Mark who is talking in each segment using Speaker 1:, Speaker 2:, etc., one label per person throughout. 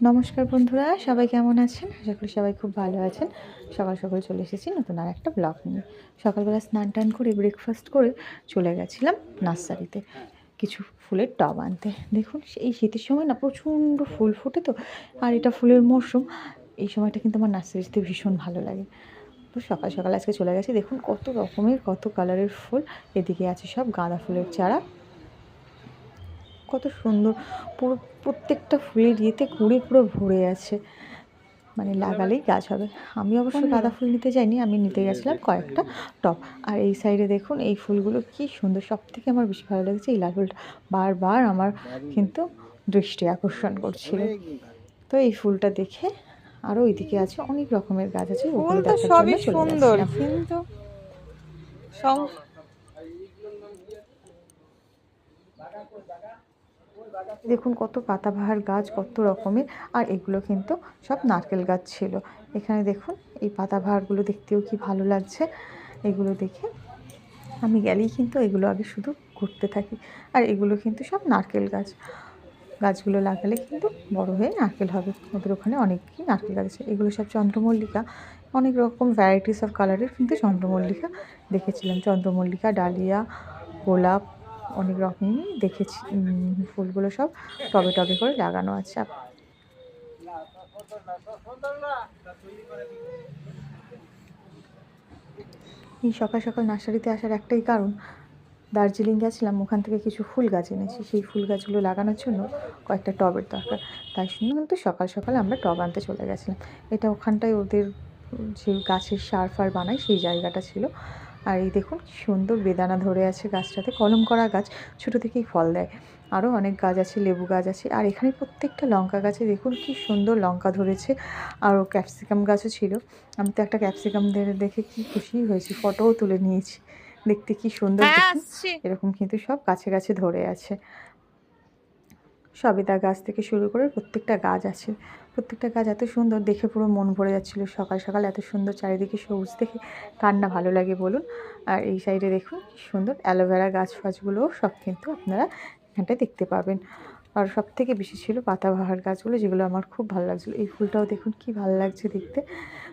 Speaker 1: নমস্কার বন্ধুরা, সবাই কেমন আছেন? আশা করি সবাই খুব ভালো আছেন। সকাল সকাল চলে এসেছি নতুন আর একটা ব্লগ নিয়ে। সকালবেলা স্নান টান করে ব্রেকফাস্ট করে চলে গেছিলাম নার্সারিতে কিছু ফুলের টব আনতে। দেখুন এই শীতের সময় না প্রচণ্ড ফুল ফোটে তো, আর এটা ফুলের মরশুম। এই সময়টা কিন্তু আমার নার্সারিতে ভীষণ ভালো লাগে। তো সকাল সকাল আজকে চলে গেছি। দেখুন কত রকমের কত কালারের ফুল। এদিকে আছে সব গাঁদা ফুলের চারা, কত সুন্দর। পুরো প্রত্যেকটা ফুলের ইয়েতে কুঁড়ে পুরো ভরে আছে, মানে লাগালেই গাছ হবে। আমি অবশ্য গাঁদা ফুল নিতে যাইনি, আমি নিতে গেছিলাম কয়েকটা টব। আর এই সাইডে দেখুন এই ফুলগুলো কি সুন্দর। সব থেকে আমার বেশি ভালো লেগেছে এই লাল ফুলটা, বারবার আমার কিন্তু দৃষ্টি আকর্ষণ করছিল। তো এই ফুলটা দেখে আরও ওইদিকে আছে অনেক রকমের গাছ আছে, ওগুলো দেখার জন্য চলে যাচ্ছিলাম।
Speaker 2: কিন্তু
Speaker 1: দেখুন কত পাতাবাহার গাছ, কত রকমের। আর এগুলো কিন্তু সব নারকেল গাছ ছিল। এখানে দেখুন এই পাতাবাহারগুলো দেখতেও কি ভালো লাগছে। এগুলো দেখে আমি গেলেই কিন্তু এগুলো আগে শুধু ঘুরতে থাকি। আর এগুলো কিন্তু সব নারকেল গাছ, গাছগুলো লাগালে কিন্তু বড় হয়ে নারকেল হবে। ওদের ওখানে অনেকই নারকেল গাছ আছে। এগুলো সব চন্দ্রমল্লিকা, অনেক রকম ভ্যারাইটিস অফ কালারের কিন্তু চন্দ্রমল্লিকা দেখেছিলাম। চন্দ্রমল্লিকা, ডালিয়া, গোলাপ, অনেক রকমই দেখেছি। ফুলগুলো সব টবে টবে করে লাগানো আছে। এই সকাল সকাল নার্সারিতে আসার একটাই কারণ, দার্জিলিং গেছিলাম, ওখান থেকে কিছু ফুল গাছ এনেছি। সেই ফুল গাছগুলো লাগানোর জন্য কয়েকটা টবের দরকার। তাই জন্য কিন্তু সকাল সকাল আমরা টব আনতে চলে গেছিলাম। এটা ওখানটায় ওদের যে গাছের সার ফার বানায় সেই জায়গাটা ছিল। আর এই দেখুন কি সুন্দর বেদানা ধরে আছে গাছটাতে, কলম করা গাছ, ছোটো থেকেই ফল দেয়। আরও অনেক গাছ আছে, লেবু গাছ আছে। আর এখানে প্রত্যেকটা লঙ্কা গাছে দেখুন কি সুন্দর লঙ্কা ধরেছে। আরও ক্যাপসিকাম গাছও ছিল। আমি তো একটা ক্যাপসিকাম দেখে কি খুশি হয়েছি, ফটোও তুলে নিয়েছি। দেখতে কি সুন্দর দেখুন। এরকম কিন্তু সব গাছে গাছে ধরে আছে। সবেদা গাছ থেকে শুরু করে প্রত্যেকটা গাছ আছে। প্রত্যেকটা গাছ এত সুন্দর দেখে পুরো মন ভরে যাচ্ছিলো। সকাল সকাল এত সুন্দর চারিদিকে সবুজ দেখে কার না ভালো লাগে বলুন। আর এই সাইডে দেখুন কি সুন্দর অ্যালোভেরা গাছ ফাছগুলোও সব কিন্তু আপনারা এখানটায় দেখতে পাবেন। আর সব থেকে বেশি ছিল পাতাবাহার গাছগুলো, যেগুলো আমার খুব ভালো লাগছিলো। এই ফুলটাও দেখুন কি ভালো লাগছে দেখতে।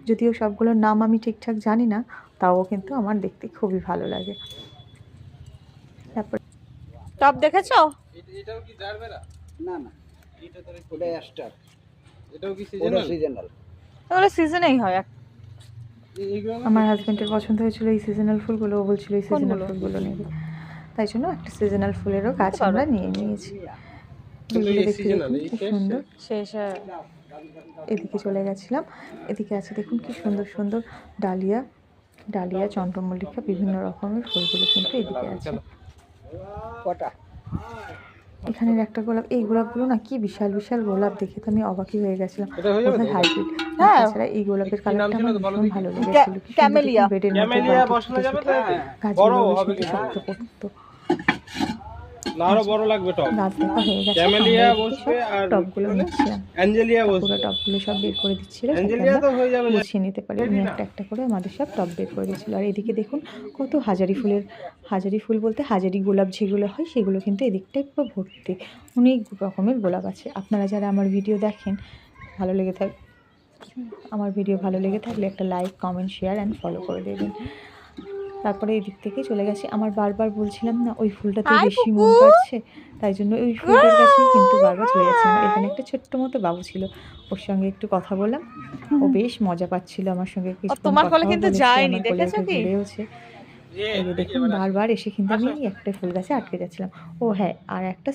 Speaker 1: যদিও সবগুলোর নাম আমি ঠিকঠাক জানি না, তাও কিন্তু আমার দেখতে খুবই ভালো লাগে। তারপর
Speaker 2: টপ দেখেছো?
Speaker 3: এটাও কি জারবেরা?
Speaker 4: না না,
Speaker 3: এটা তো
Speaker 4: ওটা অ্যাস্টার,
Speaker 3: এটাও কি
Speaker 4: ওটা
Speaker 3: সিজনাল?
Speaker 4: সিজনাল।
Speaker 2: ওগুলো সিজনেই হয়।
Speaker 3: এইগুলো না
Speaker 1: আমার হাজব্যান্ডের পছন্দ হয়েছিল এই সিজনাল ফুলগুলো, ও বলছিল এই সিজনাল
Speaker 2: কোনগুলো?
Speaker 1: ফুলগুলো নেবে। তাই জন্য একটা সিজনাল ফুলেরও গাছ আমরা নিয়ে নিয়েছি।
Speaker 3: কিন্তু
Speaker 1: এগুলো
Speaker 3: এই
Speaker 1: দেখতে
Speaker 3: সিজনাল
Speaker 1: দেখুন
Speaker 3: এই
Speaker 1: কি
Speaker 3: শেষ
Speaker 1: সুন্দর।
Speaker 2: শেষ
Speaker 1: এদিকে চলে গেছিলাম। এদিকে আছে দেখুন কি সুন্দর সুন্দর ডালিয়া, ডালিয়া, চন্দ্রমল্লিকা, বিভিন্ন রকমের ফুলগুলো কিন্তু এদিকে আছে।
Speaker 4: কটা
Speaker 1: এখানের একটা গোলাপ, এই গোলাপগুলো না কি বিশাল বিশাল গোলাপ, দেখে তো আমি অবাকই হয়ে গেছিলাম।
Speaker 3: এটা হয়ে যাবে
Speaker 1: বোধহয়
Speaker 3: তো?
Speaker 1: হাইব্রিড।
Speaker 2: হ্যাঁ।
Speaker 1: তাছাড়া এই গোলাপের
Speaker 3: কি নাম
Speaker 1: কালারটা
Speaker 3: ছিল
Speaker 1: আমার
Speaker 3: তো বলো
Speaker 1: ভীষণ
Speaker 3: দেখি?
Speaker 1: ভালো লেগেছিল। কি সুন্দর
Speaker 2: ক্যামেলিয়া।
Speaker 1: বেডের মধ্যে
Speaker 3: ক্যামেলিয়া
Speaker 1: বাড়িতে
Speaker 3: বসানো
Speaker 1: ফুটে
Speaker 3: যাবে
Speaker 1: ফুটে
Speaker 3: তো?
Speaker 1: গাছগুলো
Speaker 3: বড়
Speaker 1: বেশ
Speaker 3: হবে
Speaker 1: একটু
Speaker 3: কি?
Speaker 1: শক্ত পড়তো।
Speaker 3: না আরো বড় লাগবে টপ।
Speaker 1: গাছ দেখা হয়ে গেছে,
Speaker 3: ক্যামেলিয়া
Speaker 1: আমরা এদিকে
Speaker 3: বসবে
Speaker 1: সব
Speaker 3: আর
Speaker 1: টবগুলো নিচ্ছিলাম।
Speaker 3: অ্যাঞ্জেলিয়া
Speaker 1: পুরো
Speaker 3: বসবে।
Speaker 1: টবগুলো সব বের করে দিচ্ছিল, যাতে
Speaker 3: অ্যাঞ্জেলিয়া
Speaker 1: আমরা
Speaker 3: তো হয়ে যাবে।
Speaker 1: গুছিয়ে নিতে পারি। উনি একটা একটা করে আমাদের সব টব বের করে দিচ্ছিল। আর এদিকে দেখুন কত হাজারি ফুলের, হাজারি ফুল বলতে হাজারি গোলাপ যেগুলো হয় সেগুলো কিন্তু এদিকটায় পুরো ভর্তি। অনেক রকমের গোলাপ আছে। আপনারা যারা আমার ভিডিও দেখেন, ভালো লেগে থাক আমার ভিডিও ভালো লেগে থাকলে একটা like, comment, share and follow করে দেবেন। তারপরে এই দিক থেকে চলে গেছি। আমার বারবার বলছিলাম না ওই ফুলটাতে
Speaker 2: হাই
Speaker 1: বেশি
Speaker 2: পুপু।
Speaker 1: মন কাটছে, তাই জন্য ওই ফুলটার কাছেই কিন্তু বারবার চলে যাচ্ছিলাম। আর এখানে একটা ছোট্ট মতো বাবু ছিল, ওর সঙ্গে একটু কথা বললাম। ও বেশ মজা পাচ্ছিল আমার সঙ্গে, কিছুক্ষণ
Speaker 2: তোমার কোলে
Speaker 1: কথাও
Speaker 2: কিন্তু
Speaker 1: বলেছে,
Speaker 2: যায়নি,
Speaker 1: আমার কোলে
Speaker 2: দেখেছো
Speaker 1: উঠে
Speaker 2: কি?
Speaker 1: ঘুরেওছে। এই যে দেখুন বারবার এসে কিন্তু আমি একটা ফুল গাছে আটকে যাচ্ছিলাম। ও হ্যাঁ, আর একটা